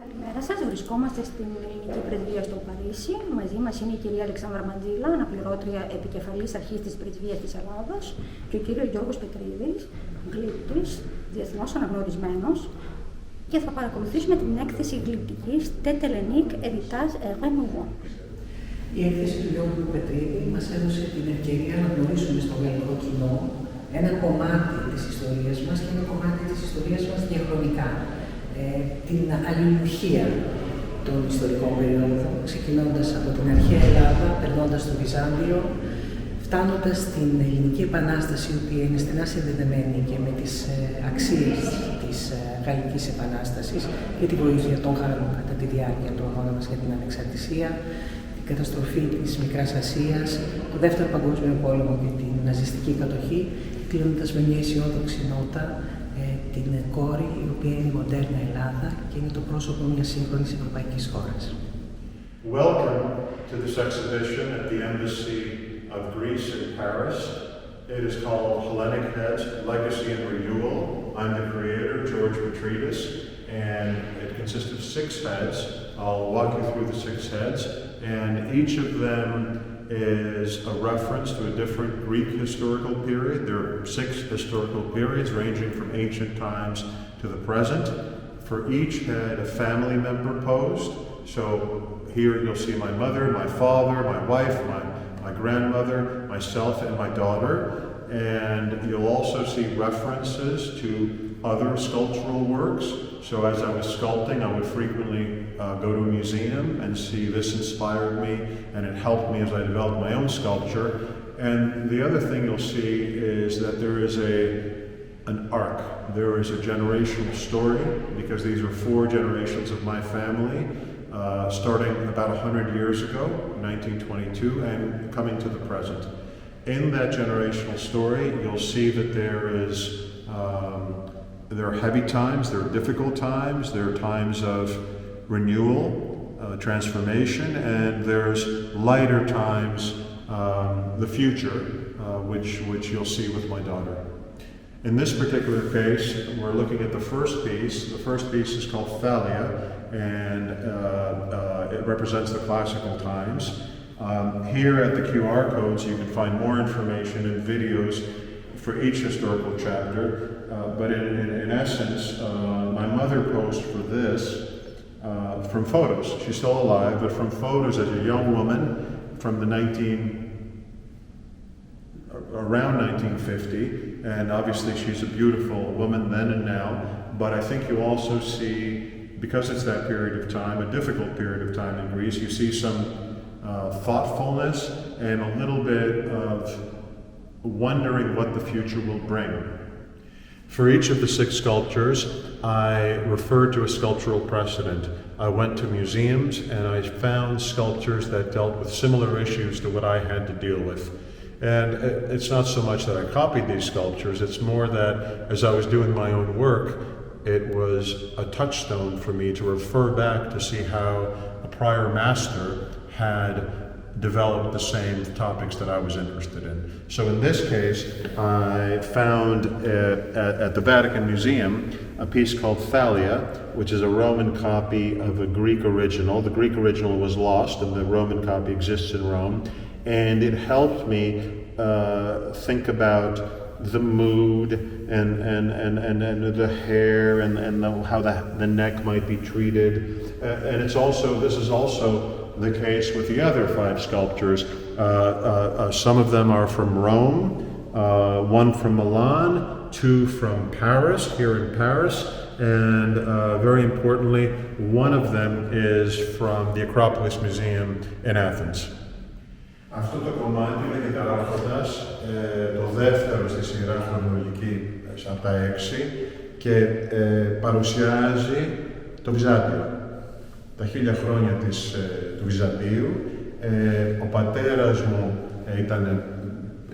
Καλημέρα σας. Βρισκόμαστε στην Ελληνική Πρεσβεία στο Παρίσι. Μαζί μας είναι η κυρία Αλεξάνδρα Μαντζίλα, Αναπληρώτρια Επικεφαλής Αρχής της Πρεσβείας της Ελλάδας, και ο κύριος Γιώργος Πετρίδης, γλύπτης, διεθνώς αναγνωρισμένος, και θα παρακολουθήσουμε την έκθεση γλυπτικής TêTES HELLÉNIQUES, HÉRITAGE et RENOUVEAU. Η έκθεση του Γιώργου Πετρίδη μας έδωσε την ευκαιρία να γνωρίσουμε στο γαλλικό κοινό ένα κομμάτι της ιστορίας μας και ένα κομμάτι της ιστορίας μας διαχρονικά. Την αλληλουχία των ιστορικών περιόδων, ξεκινώντας από την αρχαία Ελλάδα, περνώντας στο Βυζάντιο, φτάνοντας στην Ελληνική Επανάσταση, η οποία είναι στενά συνδεδεμένη και με τις αξίες της Γαλλικής Επανάστασης και τη βοήθεια των Γάλλων κατά τη διάρκεια του αγώνα μας για την ανεξαρτησία, την καταστροφή της Μικράς Ασίας, το Δεύτερο Παγκόσμιο Πόλεμο και την ναζιστική κατοχή, κλείνοντας με μια αισιόδοξη νότα την κόρη, η οποία είναι η μοντέρνα Ελλάδα και είναι το πρόσωπο μιας σύγχρονης ευρωπαϊκής χώρας. Welcome to this exhibition at the Embassy of Greece in Paris. It is called HELLENIQUES, Legacy and Renewal. I'm the creator, Γιώργου Πετρίδη, and it consists of 6 heads. I'll walk you through the 6 heads, and each of them is a reference to a different Greek historical period. There are 6 historical periods ranging from ancient times to the present. For each head, a family member posed. So here you'll see my mother, my father, my wife, my grandmother, myself, and my daughter. And you'll also see references to other sculptural works. So as I was sculpting, I would frequently go to a museum and see this inspired me, and it helped me as I developed my own sculpture. And the other thing you'll see is that there is an arc. There is a generational story, because these are 4 generations of my family, starting about 100 years ago, 1922, and coming to the present. In that generational story, you'll see that there are heavy times, there are difficult times, there are times of renewal, transformation, and there's lighter times, the future, which you'll see with my daughter. In this particular case, we're looking at the first piece. The first piece is called Thalia, and it represents the classical times. Here at the QR codes, you can find more information and videos for each historical chapter, but in essence, my mother posed for this from photos. She's still alive, but from photos as a young woman from around 1950, and obviously she's a beautiful woman then and now, but I think you also see, because it's that period of time, a difficult period of time in Greece, you see some thoughtfulness and a little bit of wondering what the future will bring. For each of the 6 sculptures, I referred to a sculptural precedent. I went to museums and I found sculptures that dealt with similar issues to what I had to deal with. And it's not so much that I copied these sculptures, it's more that as I was doing my own work, it was a touchstone for me to refer back to see how a prior master had developed the same topics that I was interested in. So in this case, I found at the Vatican Museum a piece called Thalia, which is a Roman copy of a Greek original. The Greek original was lost and the Roman copy exists in Rome. And it helped me think about the mood and the hair and how the neck might be treated. And this is also the case with the other 5 sculptures. Some of them are from Rome, 1 from Milan, 2 from Paris, here in Paris, and very importantly, one of them is from the Acropolis Museum in Athens. Αυτό το κομμάτι λέγεται Άρχοντας, το δεύτερο στη σειρά χρονολογική από τα 6, και παρουσιάζει το Βυζάντιο, τα 1000 χρόνια του Βυζαντίου. Ο πατέρας μου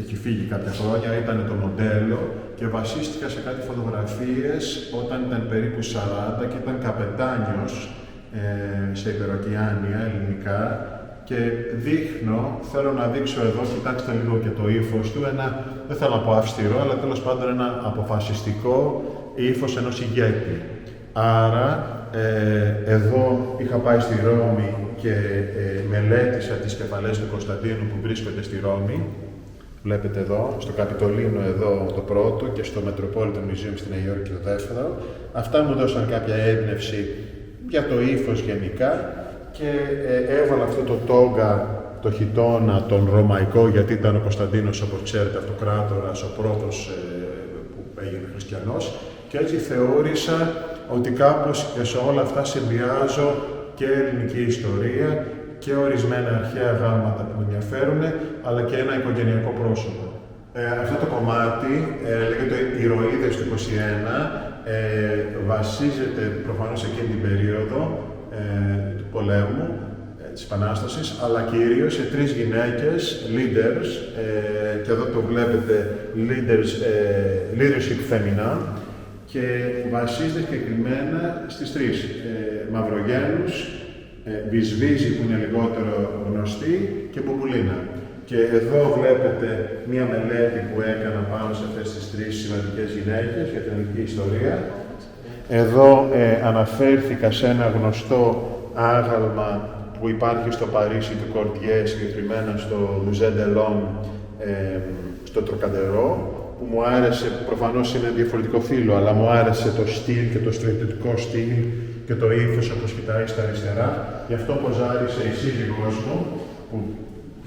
έχει φύγει κάποια χρόνια, ήταν το μοντέλο και βασίστηκα σε κάτι φωτογραφίες όταν ήταν περίπου 40 και ήταν καπετάνιος σε υπεροκειάνια ελληνικά. Και θέλω να δείξω εδώ, κοιτάξτε λίγο και το ύφος του, δεν θέλω να πω αυστηρό, αλλά τέλος πάντων ένα αποφασιστικό ύφος ενός ηγέτη. Άρα Εδώ είχα πάει στη Ρώμη και μελέτησα τις κεφαλές του Κωνσταντίνου που βρίσκονται στη Ρώμη. Βλέπετε εδώ, στο Καπιτολίνο εδώ το πρώτο και στο Metropolitan Museum στη Νέα Υόρκη το δεύτερο. Αυτά μου δώσαν κάποια έμπνευση για το ύφος γενικά και έβαλα αυτό το τόγκα, το χιτώνα, τον ρωμαϊκό, γιατί ήταν ο Κωνσταντίνος, όπως ξέρετε, αυτοκράτορας, ο πρώτος που έγινε χριστιανός, και έτσι θεώρησα ότι κάπως και σε όλα αυτά συνδυάζω και ελληνική ιστορία και ορισμένα αρχαία γράμματα που με ενδιαφέρουν, αλλά και ένα οικογενειακό πρόσωπο. Αυτό το κομμάτι λέγεται «Ηρωίδες του 21», βασίζεται προφανώς εκείνη την περίοδο του πολέμου, της Επανάστασης, αλλά κυρίως σε τρεις γυναίκες, leaders, και εδώ το βλέπετε, leadership feminine, και βασίζεται συγκεκριμένα στις τρεις, Μαυρογένους, Βυσβίζη που είναι λιγότερο γνωστή και Μπουμπουλίνα. Και εδώ βλέπετε μία μελέτη που έκανα πάνω σε αυτές τις τρεις σημαντικές γυναίκες για την ελληνική ιστορία. Εδώ αναφέρθηκα σε ένα γνωστό άγαλμα που υπάρχει στο Παρίσι του Κορτιέ, συγκεκριμένα στο Musée de l'Homme, στο Τροκαντερό, που μου άρεσε, προφανώς είναι διαφορετικό φύλλο, αλλά μου άρεσε το στυλ και το στρατιωτικό στυλ και το ύφος όπως κοιτάει στα αριστερά. Γι' αυτό ποζάρισε η σύζυγός μου, που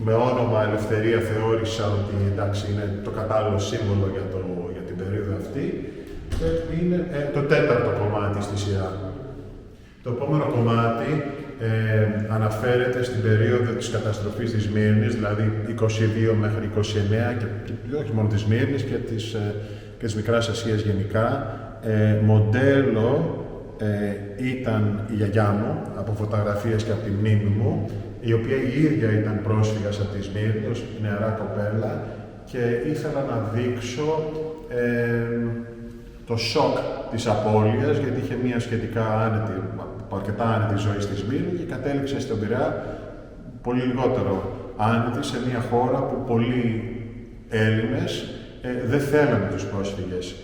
με όνομα Ελευθερία θεώρησα ότι εντάξει είναι το κατάλληλο σύμβολο για την περίοδο αυτή. Και είναι το τέταρτο κομμάτι στη σειρά. Το επόμενο κομμάτι αναφέρεται στην περίοδο της καταστροφής της Σμύρνης, δηλαδή 22 μέχρι 29, και όχι μόνο της Σμύρνης και της Μικράς Ασίας γενικά. Μοντέλο ήταν η γιαγιά μου, από φωτογραφίες και από τη μνήμη μου, η οποία η ίδια ήταν πρόσφυγας από τη Σμύρνη, ως νεαρά κοπέλα, και ήθελα να δείξω το σοκ της απώλειας, γιατί είχε μια σχετικά αρκετά άνετη ζωή στη Σμύρνη και κατέληξε στον Πειραιά πολύ λιγότερο άνετη, σε μια χώρα που πολλοί Έλληνες δεν θέλανε τους πρόσφυγες.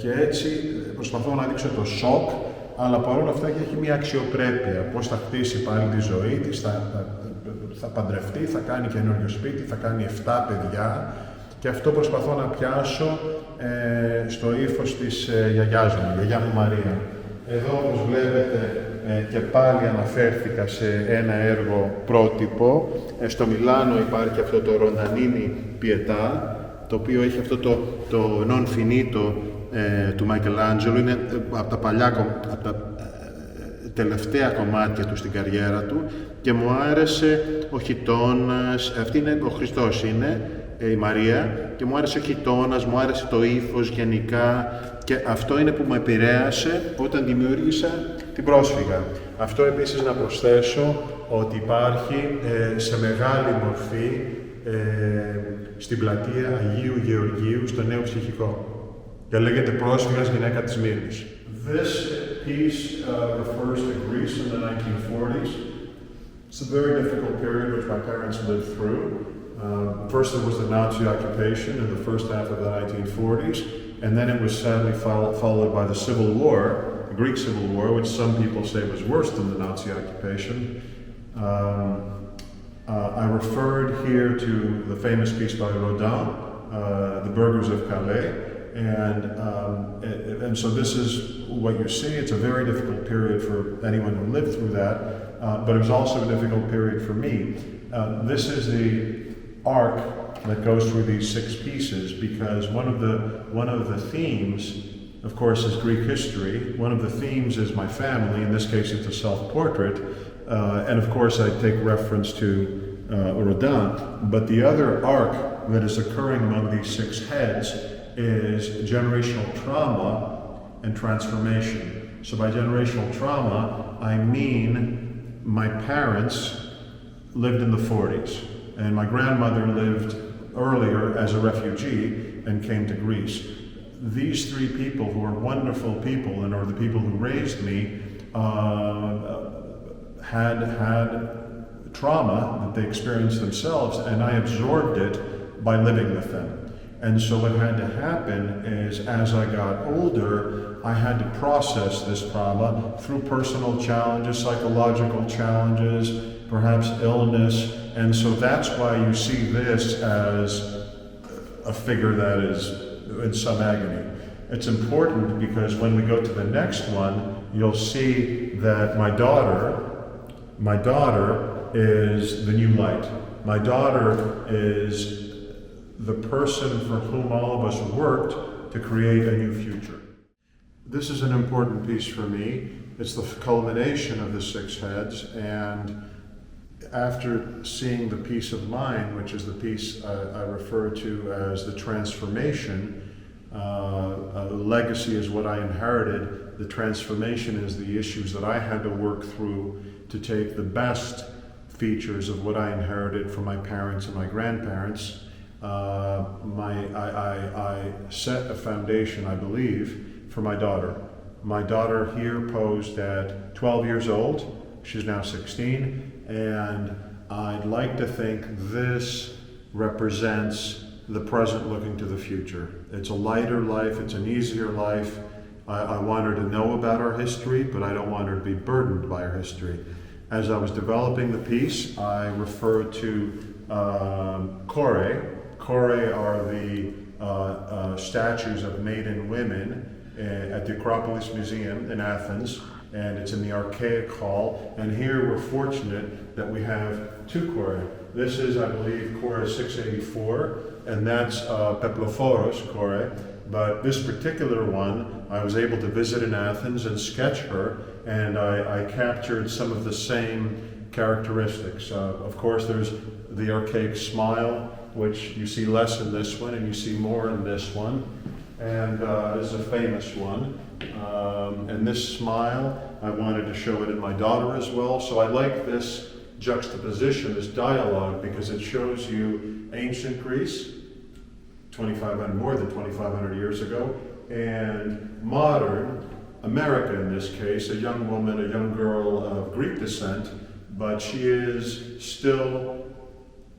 Και έτσι προσπαθώ να δείξω το σοκ, αλλά παρόλα αυτά έχει μια αξιοπρέπεια. Πώς θα χτίσει πάλι τη ζωή της, θα παντρευτεί, θα κάνει καινούριο σπίτι, θα κάνει 7 παιδιά. Και αυτό προσπαθώ να πιάσω στο ύφος της γιαγιάς μου, γιαγιά μου Μαρία. Εδώ, όπως βλέπετε, και πάλι αναφέρθηκα σε ένα έργο πρότυπο. Στο Μιλάνο υπάρχει αυτό το Ροντανίνι Πιετά, το οποίο έχει αυτό το non finito του Μάικελάντζελο. Είναι από τα τελευταία κομμάτια του στην καριέρα του και μου άρεσε ο χιτώνας, αυτή είναι ο Χριστός είναι, η Μαρία, και μου άρεσε ο χιτώνας, μου άρεσε το ύφος γενικά, και αυτό είναι που με επηρέασε όταν δημιούργησα την πρόσφυγα. Αυτό επίσης να προσθέσω ότι υπάρχει σε μεγάλη μορφή στην πλατεία Αγίου Γεωργίου στο Νέο Ψυχικό και λέγεται πρόσφυγας γυναίκα της Μύρνης. This piece refers to Greece in the 1940s. It's a very difficult period which my parents lived through. First there was the Nazi occupation in the first half of the 1940s, and then it was sadly followed by the Civil War, the Greek Civil War, which some people say was worse than the Nazi occupation. I referred here to the famous piece by Rodin, The Burghers of Calais, and so this is what you see. It's a very difficult period for anyone who lived through that, but it was also a difficult period for me. This is the arc that goes through these 6 pieces, because one of the themes, of course, is Greek history. One of the themes is my family. In this case, it's a self-portrait, and of course, I take reference to Rodin. But the other arc that is occurring among these 6 heads is generational trauma and transformation. So by generational trauma, I mean my parents lived in the 40s, and my grandmother lived earlier as a refugee and came to Greece. These 3 people, who are wonderful people and are the people who raised me, had trauma that they experienced themselves, and I absorbed it by living with them. And so what had to happen is, as I got older, I had to process this trauma through personal challenges, psychological challenges, perhaps illness. And so that's why you see this as a figure that is in some agony. It's important because when we go to the next one, you'll see that my daughter is the new light. My daughter is the person for whom all of us worked to create a new future. This is an important piece for me. It's the culmination of the six heads, and after seeing the piece of mine, which is the piece I refer to as the transformation, legacy is what I inherited, the transformation is the issues that I had to work through to take the best features of what I inherited from my parents and my grandparents. I set a foundation, I believe, for my daughter. My daughter here posed at 12 years old. She's now 16, and I'd like to think this represents the present looking to the future. It's a lighter life, it's an easier life. I want her to know about our history, but I don't want her to be burdened by our history. As I was developing the piece, I referred to kore. Kore are the statues of maiden women at the Acropolis Museum in Athens, and it's in the Archaic Hall. And here we're fortunate that we have two kore. This is, I believe, kore 684, and that's Peploforos kore. But this particular one, I was able to visit in Athens and sketch her, and I captured some of the same characteristics. Of course, there's the archaic smile, which you see less in this one, and you see more in this one. And this is a famous one. And this smile, I wanted to show it in my daughter as well. So I like this juxtaposition, this dialogue, because it shows you ancient Greece, 2,500, more than 2,500 years ago, and modern America in this case, a young woman, a young girl of Greek descent, but she is still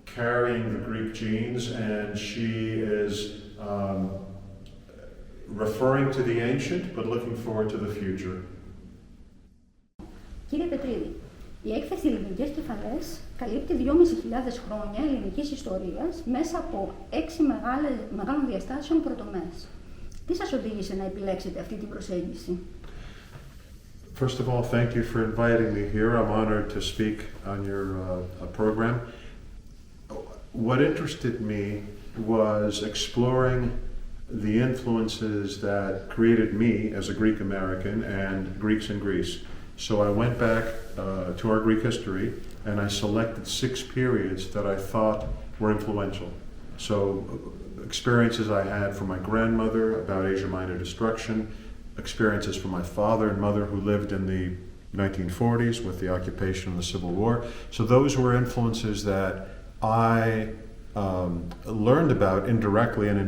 carrying the Greek genes, and she is referring to the ancient, but looking forward to the future. Κύριε Πετρίδη, η έκθεση Ελληνικές Κεφαλές καλύπτει 2.500 χρόνια ελληνικής ιστορίας μέσα από 6 μεγάλων διαστάσεων πρωτομές. Τι σας οδήγησε να επιλέξετε αυτή την προσέγγιση? First of all, thank you for inviting me here. I'm honored to speak on your program. What interested me was exploring the influences that created me as a Greek American and Greeks in Greece. So I went back to our Greek history and I selected 6 periods that I thought were influential. So experiences I had from my grandmother about Asia Minor destruction, experiences from my father and mother who lived in the 1940s with the occupation and the Civil War. So those were influences that I learned about directly and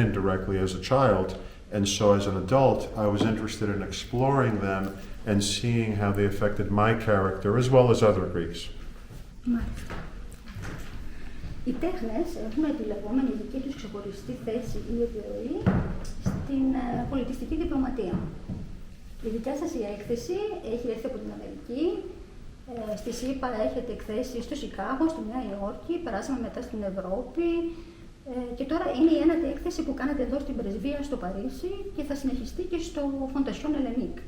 indirectly as a child. And so as an adult, I was interested in exploring them and seeing how they affected my character as well as other Greeks. Μάλιστα. Οι τέχνες έχουν τη λεγόμενη δική τους ξεχωριστή θέση ή επιρροή στην πολιτιστική διπλωματία. Η δικιά σας η έκθεση έχει έρθει από την Αμερική, στη ΣΥΠΑ έχετε εκθέσει στο Σικάγο, στη Νέα Υόρκη, περάσαμε μετά στην Ευρώπη και τώρα είναι η ένατη έκθεση που κάνετε εδώ στην Πρεσβεία στο Παρίσι και θα συνεχιστεί και στο Fondation Hellenique.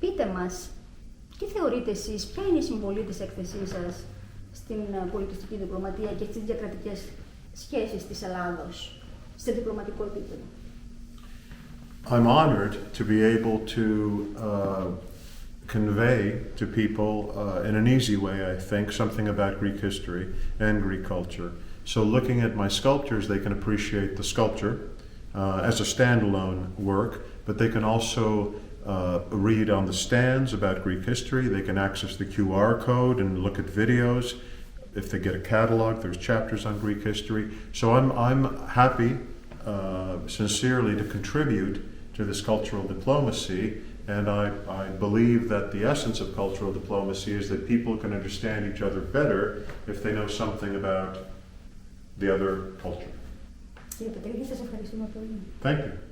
Πείτε μας, τι θεωρείτε εσείς, ποια είναι η συμβολή της έκθεσής σας στην πολιτιστική διπλωματία και στις διακρατικές σχέσεις της Ελλάδος σε διπλωματικό επίπεδο? I'm honored to be able to convey to people in an easy way, I think, something about Greek history and Greek culture. So looking at my sculptures, they can appreciate the sculpture as a standalone work, but they can also read on the stands about Greek history. They can access the QR code and look at videos. If they get a catalog, there's chapters on Greek history. So I'm happy, sincerely, to contribute to this cultural diplomacy. And I believe that the essence of cultural diplomacy is that people can understand each other better if they know something about the other culture. Κύριε Πετρίδη, σας ευχαριστούμε πολύ. Thank you.